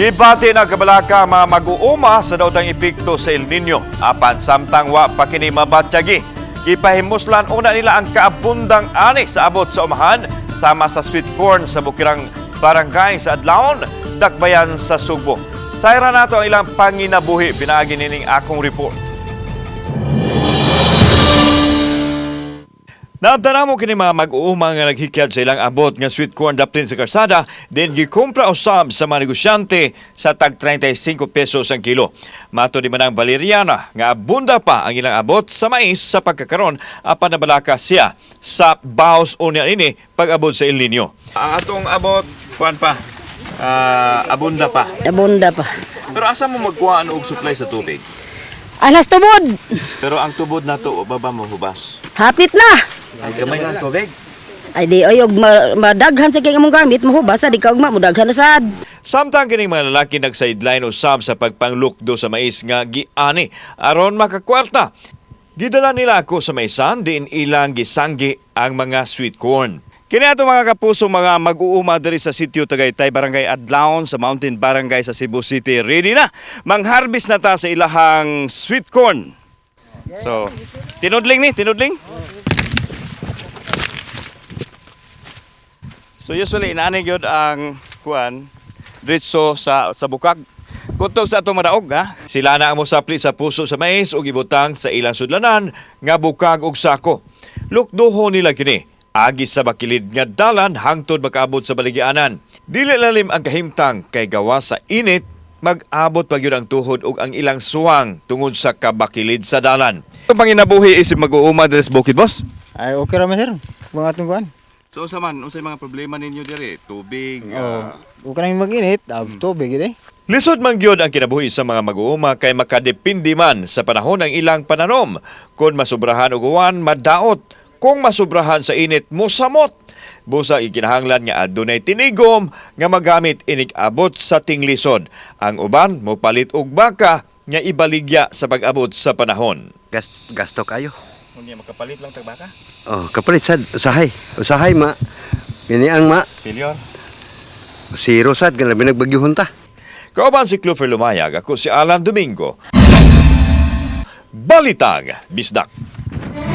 Gibati na kabalaka mga mag-uuma sa daotang epekto sa El Nino. Apan samtang wa pa kini mabatyagi. Gipahimuslan una nila ang kaabundang ani sa abot sa umahan sama sa sweet corn sa Bukirang Barangay sa Adlaon, Dakbayan sa Sugbo. Sayra nato ang ilang panginabuhi pinaagi nining akong report. Naabdana mo kini mga mag-uuma nga naghikyat sa ilang abot nga sweet corn daptin sa karsada, then gikumpra usab sa mga negosyante sa tag 35 pesos ang kilo. Mato di manang Valeriana nga abunda pa ang ilang abot sa mais sa pagkakaron apan nabalaka siya sa baos unya ini pag-abot sa El Nino. Ang atong abot kuan pa abunda pa. Abunda pa. Pero asa mo magkuha og supply sa tubig? Alas tubod. Pero ang tubod nato baba mo hubas. Hapit na. Ay gamay na ang tubig. Ay di oyog madaghan sa kay among gamit mahubas di ka ugma mudaghan na sad. Samtang kining mga lalaki nag-sideline usab sa pagpanglukdo sa mais nga giani aron makakwarta. Gidala nila ako sa maisan diin ilang gisanggi ang mga sweet corn. Kini ato mga kapuso mga mag-uuma diri sa sitio Tagaytay Barangay Adlaon sa Mountain Barangay sa Cebu City. Ready na. Mangharvest na ta sa ilahang sweet corn. So, tinudling. So usually inaani gyud ang kuan diretso sa bukag. Kutob sa atong madaog ha. Sila na ang mosapli sa puso sa mais ug ibutang sa ilang sudlanan nga bukag ug sako. Lukduho nila kini agi sa bakilid nga dalan hangtod makaabot sa baligianan. Dili lalim ang kahimtang kay gawa sa init mag-abot pa gyud ang tuhod ug ang ilang suwang tungod sa kabakilid sa dalan. Ang panginabuhi isip mag-uuma diri sa bukid, boss? Ay okay ra man sir. Mga atong kuan. So unsay mga problema ninyo diri? Tubig, Okay nang mag-init, tubig gid eh. lisod man gyud ang kinabuhi sa mga mag-uuma kay makadepende man sa panahon ng ilang pananom. Kung masubrahan og uwan, madaot. Kung masubrahan sa init, mosamot. Busa ikinahanglan nga adunay tinigom nga magamit inig abot sa tinglisod. Ang uban mopalit og baka nga ibaligya sa pag-abot sa panahon. Gasto kayo. Unya makapalit lang tag baka. Oh, kapalit sad usahay. Usahay ma. Piniang ma. Pilyor. Zero sad kan labi nagbagyuhon ta. Kauban si Clover Lumayag, ako si Alan Domingo. Balitang Bisdak.